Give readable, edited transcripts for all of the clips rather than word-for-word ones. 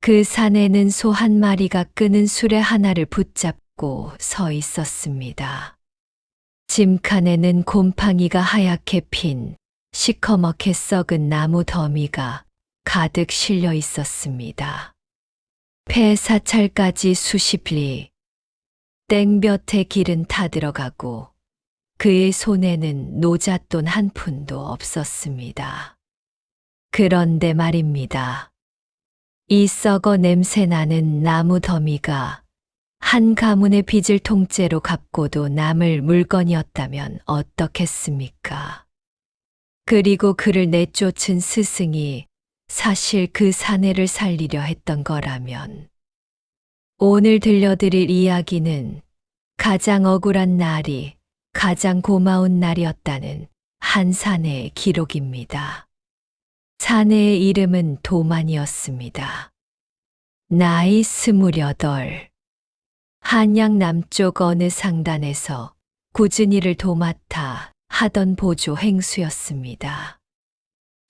그 산에는 소 한 마리가 끄는 수레 하나를 붙잡고 서 있었습니다. 짐칸에는 곰팡이가 하얗게 핀 시커멓게 썩은 나무 더미가 가득 실려 있었습니다. 폐사찰까지 수십 리, 땡볕에 길은 타들어가고 그의 손에는 노잣돈 한 푼도 없었습니다. 그런데 말입니다. 이 썩어 냄새나는 나무 더미가 한 가문의 빚을 통째로 갚고도 남을 물건이었다면 어떻겠습니까? 그리고 그를 내쫓은 스승이 사실 그 사내를 살리려 했던 거라면 오늘 들려드릴 이야기는 가장 억울한 날이 가장 고마운 날이었다는 한 사내의 기록입니다. 사내의 이름은 도만이었습니다. 나이 28. 한양 남쪽 어느 상단에서 꾸준히 일을 도맡아 하던 보조 행수였습니다.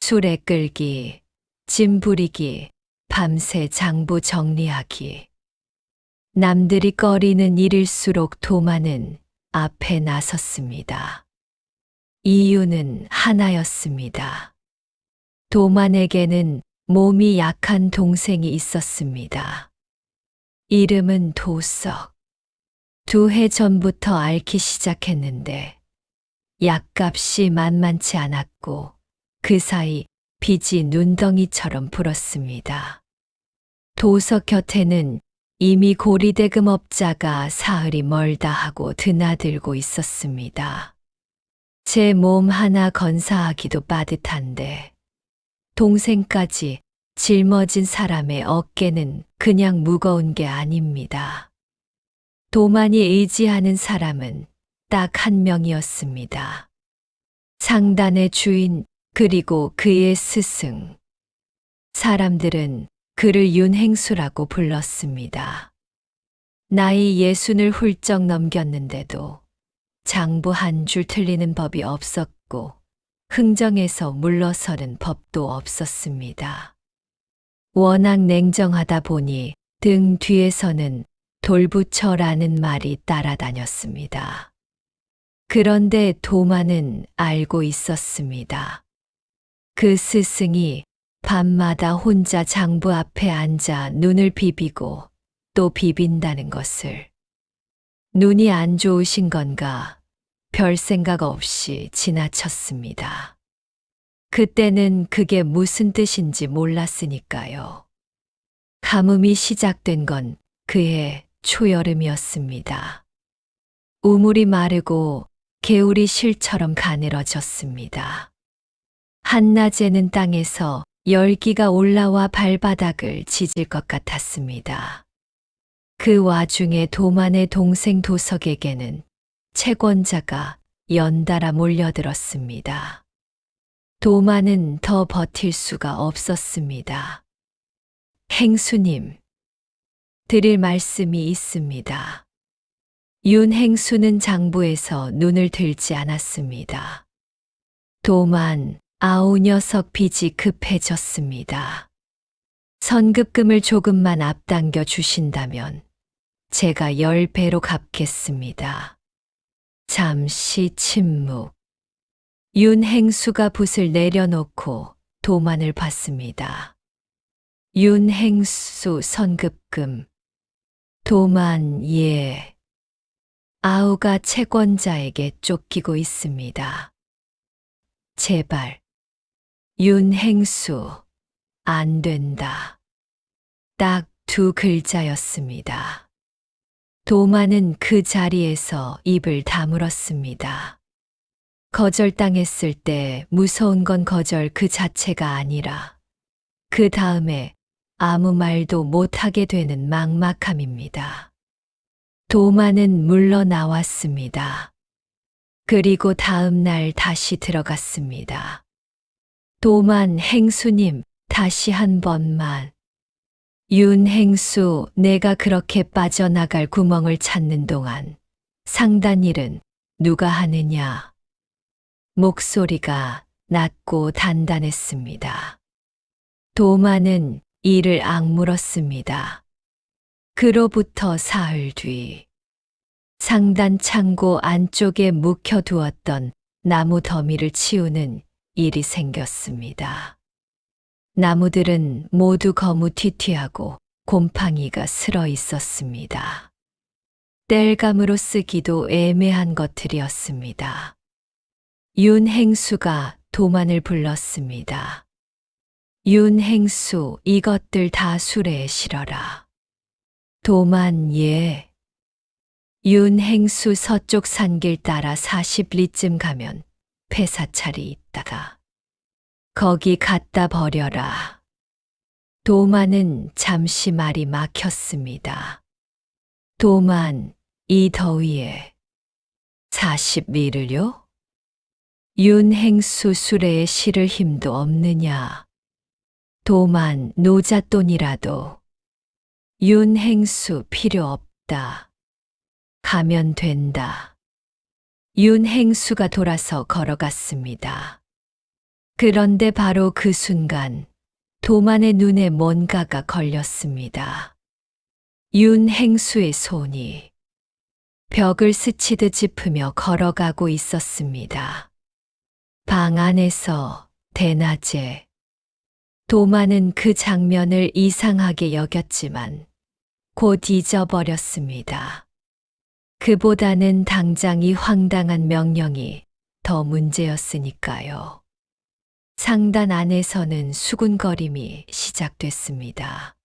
수레 끌기, 짐 부리기, 밤새 장부 정리하기. 남들이 꺼리는 일일수록 도만은 앞에 나섰습니다. 이유는 하나였습니다. 도만에게는 몸이 약한 동생이 있었습니다. 이름은 도석. 2해 전부터 앓기 시작했는데 약값이 만만치 않았고 그 사이 빚이 눈덩이처럼 불었습니다. 도석 곁에는 이미 고리대금업자가 사흘이 멀다 하고 드나들고 있었습니다. 제 몸 하나 건사하기도 빠듯한데 동생까지 짊어진 사람의 어깨는 그냥 무거운 게 아닙니다. 도만이 의지하는 사람은 딱 한 명이었습니다. 상단의 주인 그리고 그의 스승. 사람들은 그를 윤행수라고 불렀습니다. 나이 60을 훌쩍 넘겼는데도 장부 한 줄 틀리는 법이 없었고 흥정에서 물러서는 법도 없었습니다. 워낙 냉정하다 보니 등 뒤에서는 돌부처라는 말이 따라다녔습니다. 그런데 도만은 알고 있었습니다. 그 스승이 밤마다 혼자 장부 앞에 앉아 눈을 비비고 또 비빈다는 것을. 눈이 안 좋으신 건가 별 생각 없이 지나쳤습니다. 그때는 그게 무슨 뜻인지 몰랐으니까요. 가뭄이 시작된 건 그해 초여름이었습니다. 우물이 마르고 개울이 실처럼 가늘어졌습니다. 한낮에는 땅에서 열기가 올라와 발바닥을 지질 것 같았습니다. 그 와중에 도만의 동생 도석에게는 채권자가 연달아 몰려들었습니다. 도만은 더 버틸 수가 없었습니다. 행수님, 드릴 말씀이 있습니다. 윤행수는 장부에서 눈을 들지 않았습니다. 도만, 아우 녀석 빚이 급해졌습니다. 선급금을 조금만 앞당겨 주신다면 제가 10배로 갚겠습니다. 잠시 침묵. 윤행수가 붓을 내려놓고 도만을 봤습니다. 윤행수 선급금. 도만, 예. 아우가 채권자에게 쫓기고 있습니다. 제발. 윤행수. 안 된다. 딱 2 글자였습니다. 도만은 그 자리에서 입을 다물었습니다. 거절당했을 때 무서운 건 거절 그 자체가 아니라 그 다음에 아무 말도 못하게 되는 막막함입니다. 도만은 물러나왔습니다. 그리고 다음 날 다시 들어갔습니다. 도만 행수님, 다시 한 번만. 윤행수, 내가 그렇게 빠져나갈 구멍을 찾는 동안 상단 일은 누가 하느냐? 목소리가 낮고 단단했습니다. 도만은 이를 악물었습니다. 그로부터 사흘 뒤 상단 창고 안쪽에 묵혀두었던 나무 더미를 치우는 일이 생겼습니다. 나무들은 모두 거무튀튀하고 곰팡이가 슬어 있었습니다. 땔감으로 쓰기도 애매한 것들이었습니다. 윤행수가 도만을 불렀습니다. 윤행수, 이것들 다 수레에 실어라. 도만, 예. 윤행수 서쪽 산길 따라 40리쯤 가면 폐사찰이 있다가 거기 갖다 버려라. 도만은 잠시 말이 막혔습니다. 도만, 이 더위에 40리를요? 윤행수 수레에 실을 힘도 없느냐. 도만, 노잣돈이라도. 윤행수 필요 없다. 가면 된다. 윤행수가 돌아서 걸어갔습니다. 그런데 바로 그 순간 도만의 눈에 뭔가가 걸렸습니다. 윤행수의 손이 벽을 스치듯 짚으며 걸어가고 있었습니다. 방 안에서 대낮에 도만은 그 장면을 이상하게 여겼지만 곧 잊어버렸습니다. 그보다는 당장 이 황당한 명령이 더 문제였으니까요. 상단 안에서는 수군거림이 시작됐습니다.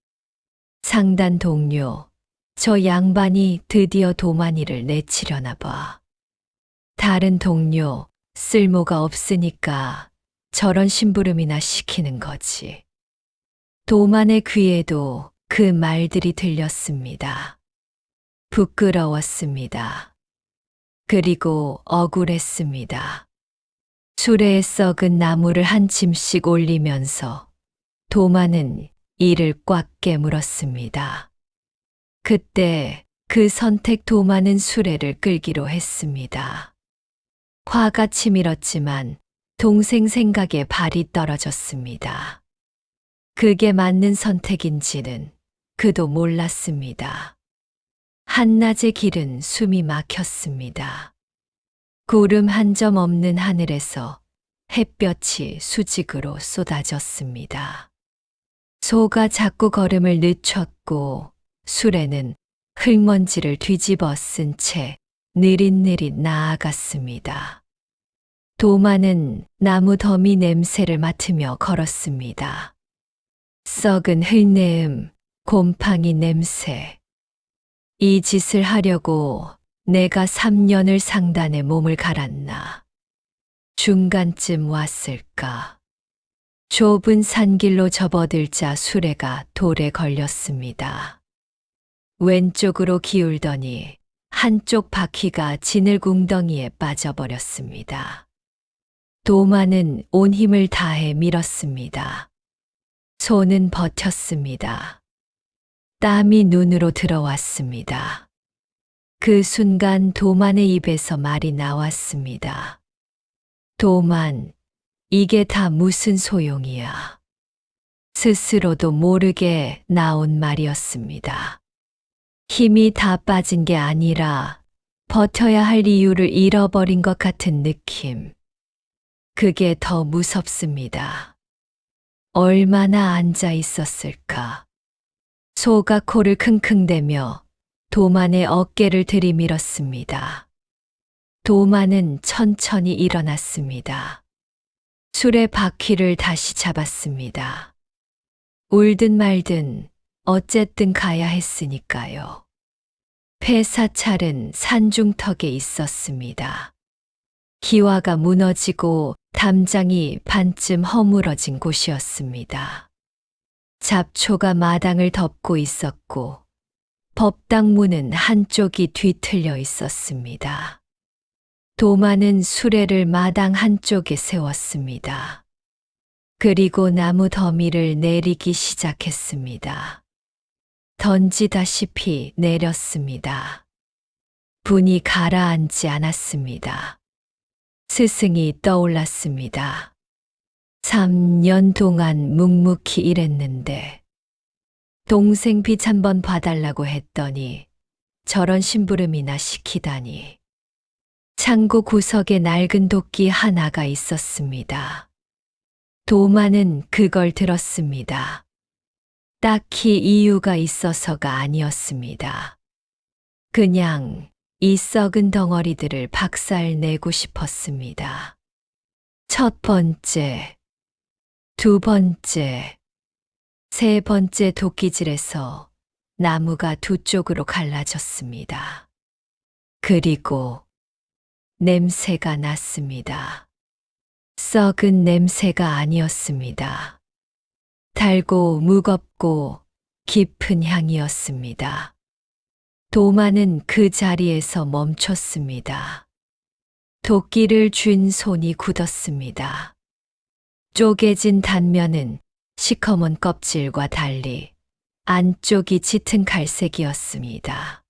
상단 동료, 저 양반이 드디어 도만이를 내치려나 봐. 다른 동료, 쓸모가 없으니까 저런 심부름이나 시키는 거지. 도만의 귀에도 그 말들이 들렸습니다. 부끄러웠습니다. 그리고 억울했습니다. 수레에 썩은 나무를 한 짐씩 올리면서 도만은 이를 꽉 깨물었습니다. 그때 그 선택 도만은 수레를 끌기로 했습니다. 화가 치밀었지만 동생 생각에 발이 떨어졌습니다. 그게 맞는 선택인지는 그도 몰랐습니다. 한낮의 길은 숨이 막혔습니다. 구름 한 점 없는 하늘에서 햇볕이 수직으로 쏟아졌습니다. 소가 자꾸 걸음을 늦췄고 수레는 흙먼지를 뒤집어 쓴 채 느릿느릿 나아갔습니다. 도만은 나무 더미 냄새를 맡으며 걸었습니다. 썩은 흙내음, 곰팡이 냄새. 이 짓을 하려고 내가 3년을 상단에 몸을 갈았나. 중간쯤 왔을까. 좁은 산길로 접어들자 수레가 돌에 걸렸습니다. 왼쪽으로 기울더니 한쪽 바퀴가 지늘궁덩이에 빠져버렸습니다. 도만은 온 힘을 다해 밀었습니다. 손은 버텼습니다. 땀이 눈으로 들어왔습니다. 그 순간 도만의 입에서 말이 나왔습니다. 도만, 이게 다 무슨 소용이야. 스스로도 모르게 나온 말이었습니다. 힘이 다 빠진 게 아니라 버텨야 할 이유를 잃어버린 것 같은 느낌. 그게 더 무섭습니다. 얼마나 앉아 있었을까. 소가 코를 킁킁대며 도만의 어깨를 들이밀었습니다. 도만은 천천히 일어났습니다. 수레 바퀴를 다시 잡았습니다. 울든 말든 어쨌든 가야 했으니까요. 폐사찰은 산중턱에 있었습니다. 기와가 무너지고 담장이 반쯤 허물어진 곳이었습니다. 잡초가 마당을 덮고 있었고 법당 문은 한쪽이 뒤틀려 있었습니다. 도만은 수레를 마당 한쪽에 세웠습니다. 그리고 나무 더미를 내리기 시작했습니다. 던지다시피 내렸습니다. 분이 가라앉지 않았습니다. 스승이 떠올랐습니다. 3년 동안 묵묵히 일했는데 동생 빚 한번 봐달라고 했더니 저런 심부름이나 시키다니. 창고 구석에 낡은 도끼 하나가 있었습니다. 도마는 그걸 들었습니다. 딱히 이유가 있어서가 아니었습니다. 그냥 이 썩은 덩어리들을 박살 내고 싶었습니다. 첫 번째, 두 번째, 세 번째 도끼질에서 나무가 두 쪽으로 갈라졌습니다. 그리고 냄새가 났습니다. 썩은 냄새가 아니었습니다. 달고 무겁고 깊은 향이었습니다. 도마는 그 자리에서 멈췄습니다. 도끼를 쥔 손이 굳었습니다. 쪼개진 단면은 시커먼 껍질과 달리 안쪽이 짙은 갈색이었습니다.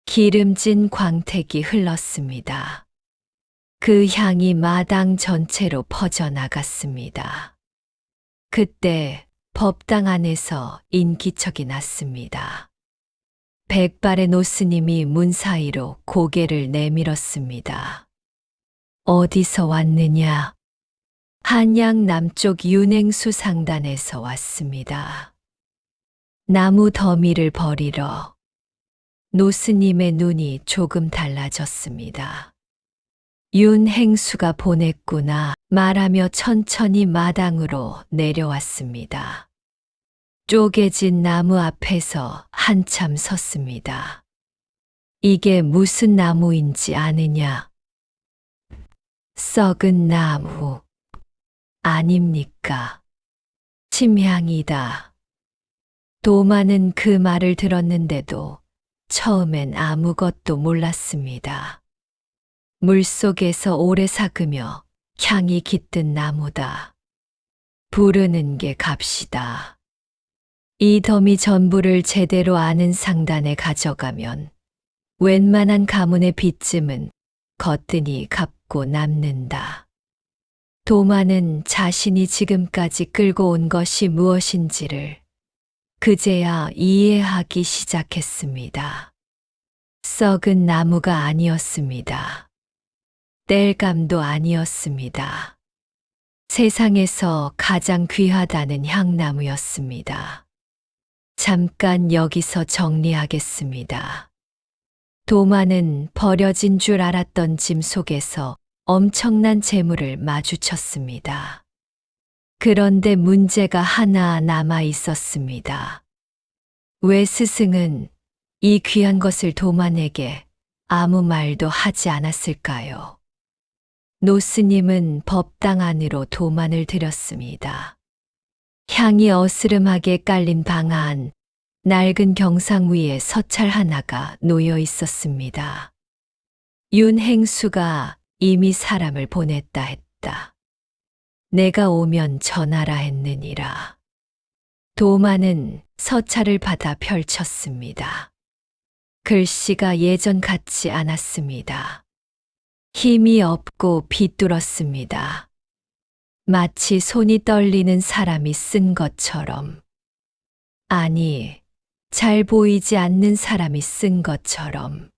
기름진 광택이 흘렀습니다. 그 향이 마당 전체로 퍼져나갔습니다. 그때 법당 안에서 인기척이 났습니다. 백발의 노스님이 문 사이로 고개를 내밀었습니다. 어디서 왔느냐? 한양 남쪽 윤행수 상단에서 왔습니다. 나무 더미를 버리러. 노스님의 눈이 조금 달라졌습니다. 윤행수가 보냈구나 말하며 천천히 마당으로 내려왔습니다. 쪼개진 나무 앞에서 한참 섰습니다. 이게 무슨 나무인지 아느냐? 썩은 나무 아닙니까? 침향이다. 도마는 그 말을 들었는데도 처음엔 아무것도 몰랐습니다. 물속에서 오래 삭으며 향이 깃든 나무다. 부르는 게 값이다. 이 더미 전부를 제대로 아는 상단에 가져가면 웬만한 가문의 빚쯤은 거뜬히 갚고 남는다. 도마는 자신이 지금까지 끌고 온 것이 무엇인지를 그제야 이해하기 시작했습니다. 썩은 나무가 아니었습니다. 땔감도 아니었습니다. 세상에서 가장 귀하다는 향나무였습니다. 잠깐 여기서 정리하겠습니다. 도마는 버려진 줄 알았던 짐 속에서 엄청난 재물을 마주쳤습니다. 그런데 문제가 하나 남아 있었습니다. 왜 스승은 이 귀한 것을 도만에게 아무 말도 하지 않았을까요? 노스님은 법당 안으로 도만을 들였습니다. 향이 어스름하게 깔린 방 안, 낡은 경상 위에 서찰 하나가 놓여 있었습니다. 윤행수가 이미 사람을 보냈다 했다. 내가 오면 전하라 했느니라. 도마는 서찰을 받아 펼쳤습니다. 글씨가 예전 같지 않았습니다. 힘이 없고 비뚤었습니다. 마치 손이 떨리는 사람이 쓴 것처럼. 아니, 잘 보이지 않는 사람이 쓴 것처럼.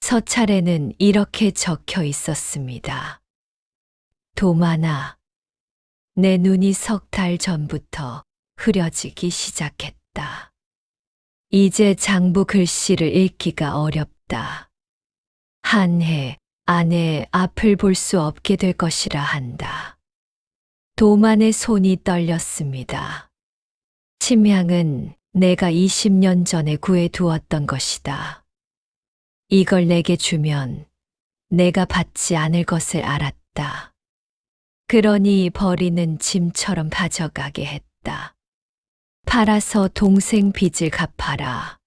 서찰에는 이렇게 적혀 있었습니다. 도마나, 내 눈이 석 달 전부터 흐려지기 시작했다. 이제 장부 글씨를 읽기가 어렵다. 한 해 안에 앞을 볼 수 없게 될 것이라 한다. 도만의 손이 떨렸습니다. 침향은 내가 20년 전에 구해두었던 것이다. 이걸 내게 주면 내가 받지 않을 것을 알았다. 그러니 버리는 짐처럼 가져가게 했다. 팔아서 동생 빚을 갚아라.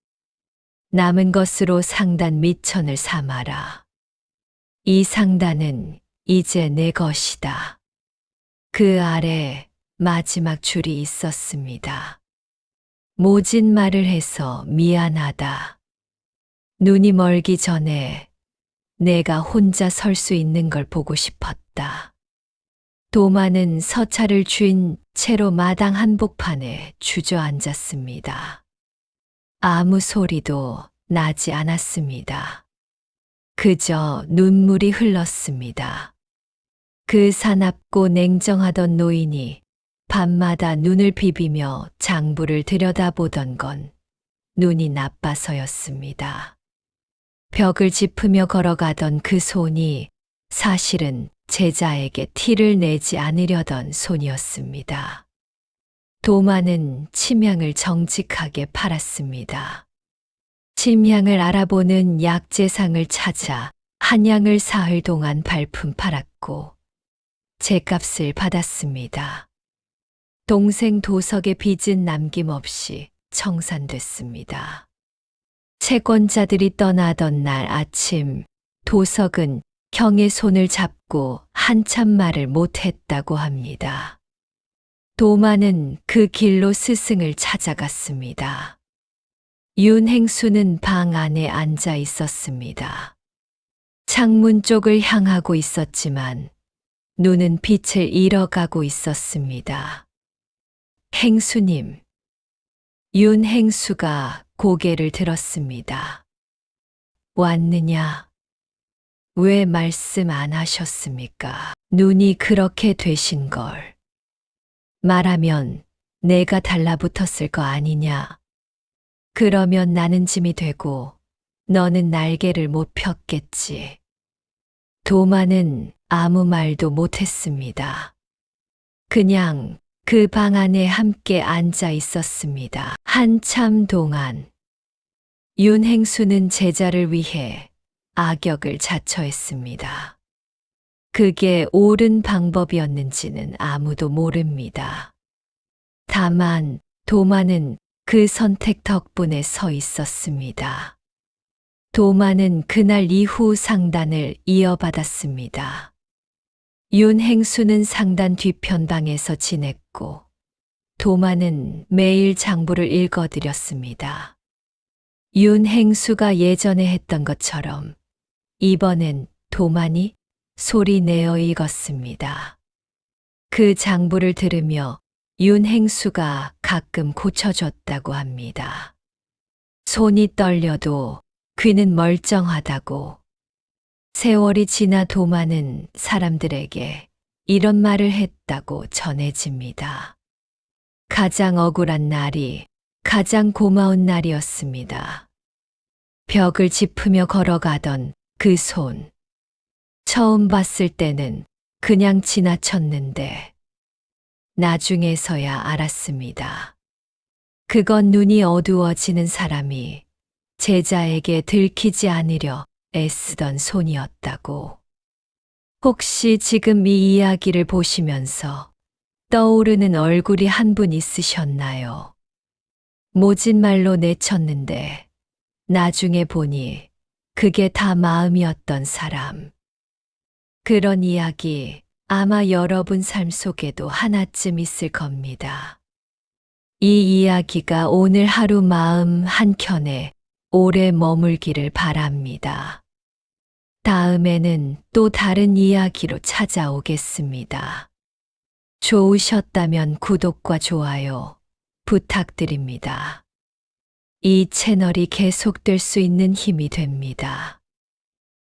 남은 것으로 상단 미천을 삼아라. 이 상단은 이제 내 것이다. 그 아래 마지막 줄이 있었습니다. 모진 말을 해서 미안하다. 눈이 멀기 전에 내가 혼자 설 수 있는 걸 보고 싶었다. 도마는 서찰을 쥔 채로 마당 한복판에 주저앉았습니다. 아무 소리도 나지 않았습니다. 그저 눈물이 흘렀습니다. 그 사납고 냉정하던 노인이 밤마다 눈을 비비며 장부를 들여다보던 건 눈이 나빠서였습니다. 벽을 짚으며 걸어가던 그 손이 사실은 제자에게 티를 내지 않으려던 손이었습니다. 도마는 침향을 정직하게 팔았습니다. 침향을 알아보는 약재상을 찾아 한양을 사흘 동안 발품 팔았고 제값을 받았습니다. 동생 도석의 빚은 남김없이 청산됐습니다. 채권자들이 떠나던 날 아침 도석은 형의 손을 잡고 한참 말을 못했다고 합니다. 도마는 그 길로 스승을 찾아갔습니다. 윤행수는 방 안에 앉아 있었습니다. 창문 쪽을 향하고 있었지만 눈은 빛을 잃어가고 있었습니다. 행수님. 윤행수가 고개를 들었습니다. 왔느냐? 왜 말씀 안 하셨습니까? 눈이 그렇게 되신 걸. 말하면 내가 달라붙었을 거 아니냐? 그러면 나는 짐이 되고 너는 날개를 못 폈겠지. 도마는 아무 말도 못했습니다. 그냥 그 방 안에 함께 앉아 있었습니다. 한참 동안 윤행수는 제자를 위해 악역을 자처했습니다. 그게 옳은 방법이었는지는 아무도 모릅니다. 다만 도마는 그 선택 덕분에 서 있었습니다. 도마는 그날 이후 상단을 이어받았습니다. 윤행수는 상단 뒤편방에서 지냈고 도마는 매일 장부를 읽어드렸습니다. 윤행수가 예전에 했던 것처럼 이번엔 도만이 소리 내어 읽었습니다. 그 장부를 들으며 윤행수가 가끔 고쳐줬다고 합니다. 손이 떨려도 귀는 멀쩡하다고. 세월이 지나 도마는 사람들에게 이런 말을 했다고 전해집니다. 가장 억울한 날이 가장 고마운 날이었습니다. 벽을 짚으며 걸어가던 그 손. 처음 봤을 때는 그냥 지나쳤는데 나중에서야 알았습니다. 그건 눈이 어두워지는 사람이 제자에게 들키지 않으려 애쓰던 손이었다고. 혹시 지금 이 이야기를 보시면서 떠오르는 얼굴이 한 분 있으셨나요? 모진 말로 내쳤는데 나중에 보니 그게 다 마음이었던 사람. 그런 이야기 아마 여러분 삶 속에도 하나쯤 있을 겁니다. 이 이야기가 오늘 하루 마음 한켠에 오래 머물기를 바랍니다. 다음에는 또 다른 이야기로 찾아오겠습니다. 좋으셨다면 구독과 좋아요 부탁드립니다. 이 채널이 계속될 수 있는 힘이 됩니다.